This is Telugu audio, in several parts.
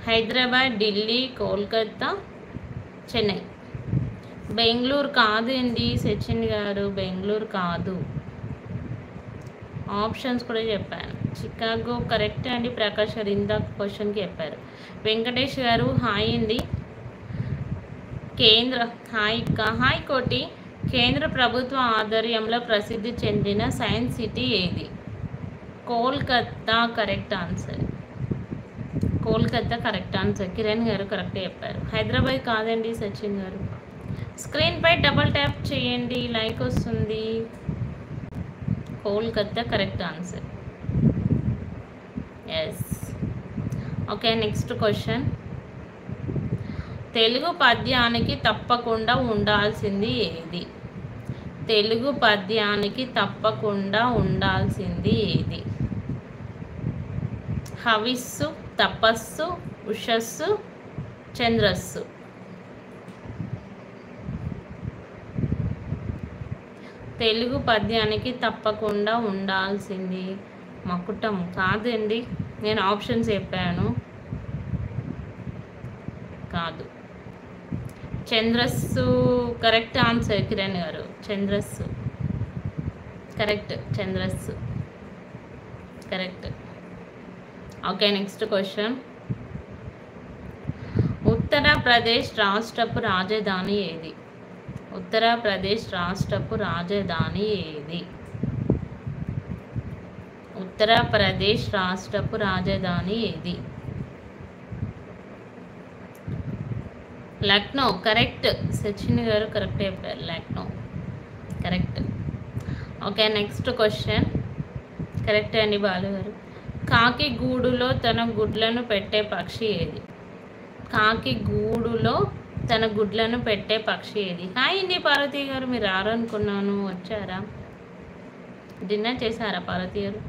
హైదరాబాద్, ఢిల్లీ, కోల్కతా, చెన్నై. బెంగళూరు కాదు అండి సచిన్ గారు, బెంగళూరు కాదు. ఆప్షన్స్ కూడా చెప్పాను. చికాగో కరెక్ట్ అండి. ప్రకాష్ గారు ఇందాక క్వశ్చన్కి చెప్పారు. వెంకటేష్ గారు హాయ్ అండి. హాయ్ కోటి. కేంద్ర ప్రభుత్వ ఆధ్వర్యంలో ప్రసిద్ధి చెందిన సైన్స్ సిటీ ఏది? Kolkata correct answer. Kolkata correct answer. Kiran గారు కరెక్ట్ చెప్పారు. హైదరాబాద్ కాదండి సచిన్ గారు. స్క్రీన్పై డబల్ ట్యాప్ చేయండి, లైక్ వస్తుంది. Kolkata correct answer. Yes. Okay, next question. Telugu పద్యానికి తప్పకుండా ఉండాల్సింది ఏది? తెలుగు పద్యానికి తప్పకుండా ఉండాల్సింది ఏది? హవిస్సు, తపస్సు, ఉషస్సు, చంద్రస్సు. తెలుగు పద్యానికి తప్పకుండా ఉండాల్సింది మకుటం కాదండి. నేను ఆప్షన్స్ చెప్పాను, కాదు. చంద్రస్సు కరెక్ట్ ఆన్సర్. కిరణ్ గారు చంద్రస్సు కరెక్ట్. చంద్రస్సు correct. Okay, next question. Uttar Pradesh రాష్ట్రపు రాజధాని ఏది? ఉత్తరప్రదేశ్ రాష్ట్రపు రాజధాని ఏది? ఉత్తరప్రదేశ్ రాష్ట్రపు రాజధాని ఏది? లక్నో కరెక్ట్. సచిన్ గారు కరెక్ట్ చెప్పారు. Lucknow correct. Okay, next question. Correct అండి బాలు గారు. కాకి గూడులో తన గుడ్లను పెట్టే పక్షి ఏది? కాకి గూడులో తన గుడ్లను పెట్టే పక్షి ఏది? హాయ్ అండి పార్వతి గారు, మీరు రారనుకున్నాను, వచ్చారా? డిన్నర్ చేశారా పార్వతి గారు?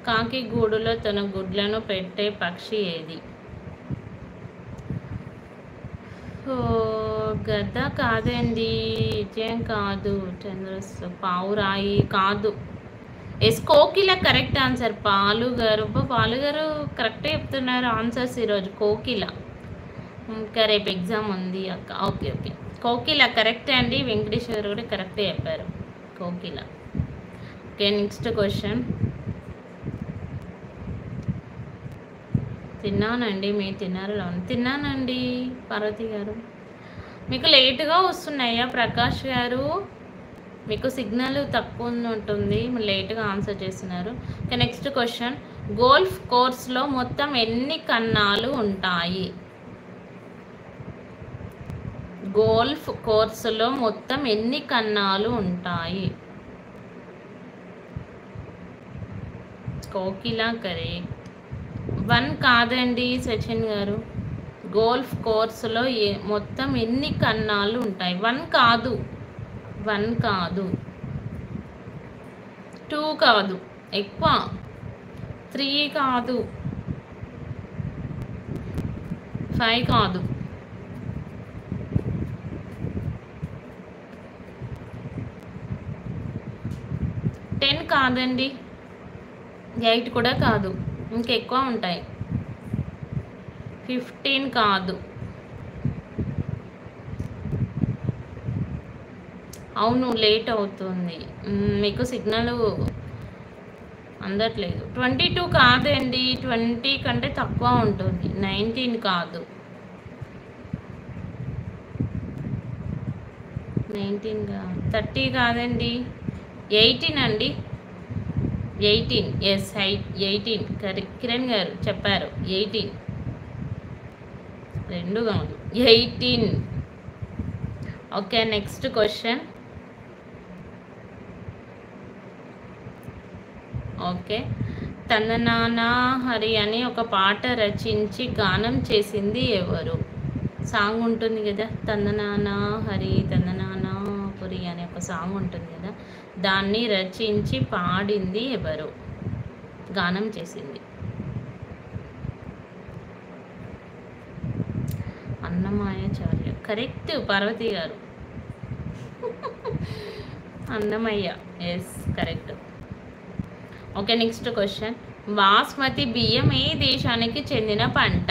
కాకి గూడులో తన గుడ్లను పెట్టే పక్షి ఏది? గద్ద కాదండి, విజయం కాదు. చంద్రస్సు, పావురాయి కాదు. ఎస్, కోకిల కరెక్ట్ ఆన్సర్. పాలు గారు కరెక్టే చెప్తున్నారు ఆన్సర్స్ ఈరోజు. కోకిల. ఇంకా రేపు ఎగ్జామ్ ఉంది అక్క. ఓకే ఓకే, కోకిల కరెక్ట్ అండి. వెంకటేష్ గారు కూడా కరెక్టే చెప్పారు, కోకిల. Okay, next question. తిన్నానండి, మీరు తిన్నారా? తిన్నానండి పార్వతి గారు. మీకు లేటుగా వస్తున్నాయా ప్రకాష్ గారు? మీకు సిగ్నల్ తక్కువ ఉంటుంది, మీరు లేటుగా ఆన్సర్ చేస్తున్నారు. Okay, next question. గోల్ఫ్ కోర్స్లో మొత్తం ఎన్ని కన్నాలు ఉంటాయి? గోల్ఫ్ కోర్సులో మొత్తం ఎన్ని కన్నాలు ఉంటాయి? కోకిల కరెక్ట్. 1 కాదండి సచిన్ గారు. గోల్ఫ్ కోర్సులో మొత్తం ఎన్ని కన్నాలు ఉంటాయి? 1 కాదు, 1 కాదు, 2 కాదు, ఎక్కువ, 3 కాదు, 5 కాదు, 10 కాదండి, 8 కూడా కాదు, ఇంకెక్కువ ఉంటాయి. 15 కాదు. అవును, లేట్ అవుతుంది, మీకు సిగ్నల్ అందట్లేదు. 22 కాదండి, 20 కంటే తక్కువ ఉంటుంది. 19 కాదు, 19 కాదు, 30 కాదండి, 18 అండి. 18, ఎస్, 18 కరెక్ట్. కిరణ్ గారు చెప్పారు 18, 2 కాదు, 18. Okay, next question. ఓకే, తందనానా హరి అని ఒక పాట రచించి గానం చేసింది ఎవరు? సాంగ్ ఉంటుంది కదా, తందనానా హరి తందనానా పురి అనే ఒక సాంగ్ ఉంటుంది కదా, దాన్ని రచించి పాడింది ఎవరు? గానం చేసింది? అన్నమాయాచార్య correct. Parvati garu Annamayya, yes correct. Okay, next question. Basmati బియ్యం ఏ దేశానికి చెందిన పంట?